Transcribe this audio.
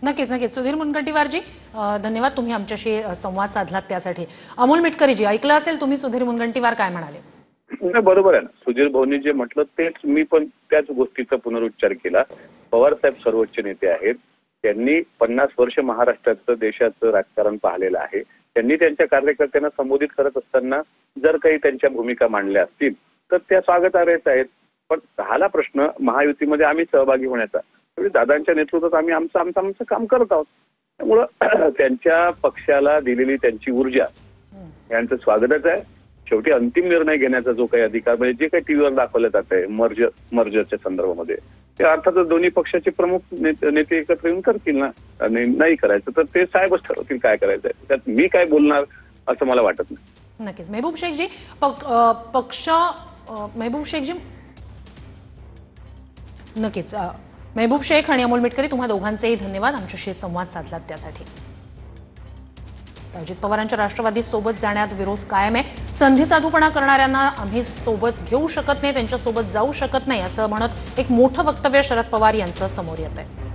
नक्कीच नक्कीच सुधीर मुनगंटीवारजी, धन्यवाद तुम्ही आमच्याशी संवाद साधलात त्यासाठी। अमोल मिटकरीजी, ऐकलं असेल तुम्ही सुधीर मुनगंटीवार काय म्हणाले? नाही, बरोबर आहे ना, सुधीर भाऊंनी जे म्हटलं तेच मी पण त्याच गोष्टीचा पुनरुच्चार केला। पवार साहेब सर्वोच्च नेते आहेत, त्यांनी 50 वर्ष महाराष्ट्राचं देशाचं राजकारण पाहिलेलं आहे। त्यांनी त्यांच्या कार्यकर्त्यांना संबोधित करत असताना जर काही त्यांच्या भूमिका मांडल्या असतील तर त्या स्वागतार्हच आहेत। पण झाला प्रश्न महायुतीमध्ये आम्ही सहभागी होण्याचा, दादांच्या नेतृत्वात आम्ही आमचं काम करत आहोत। त्यामुळं त्यांच्या पक्षाला दिलेली त्यांची ऊर्जा यांचं स्वागतच आहे। शेवटी अंतिम निर्णय घेण्याचा जो काही अधिकार म्हणजे जे काही टीव्हीवर दाखवलं जात आहे मर्जरच्या संदर्भामध्ये, ते अर्थातच दोन्ही पक्षाचे प्रमुख नेते एकत्र येऊन करतील ना। नाही करायचं तर ते साहेबच ठरवतील काय करायचं आहे, त्यात मी काय बोलणार असं मला वाटत नाही। नक्कीच महबूब शेखजी, महबूब शेखजी, नक्कीच महबूब शेख आणि अमोल मिटकरी, तुम्हा दोघांचेही धन्यवाद आमच्याशी संवाद साधलात त्यासाठी। अजित पवारांच्या राष्ट्रवादी सोबत जाण्यात विरोध कायम आहे। संधी साधूपणा करणाऱ्यांना आम्ही सोबत घेऊ शकत नाही, त्यांच्या सोबत जाऊ शकत नाही असं म्हणत एक मोठं वक्तव्य शरद पवार यांचं समोर येत आहे।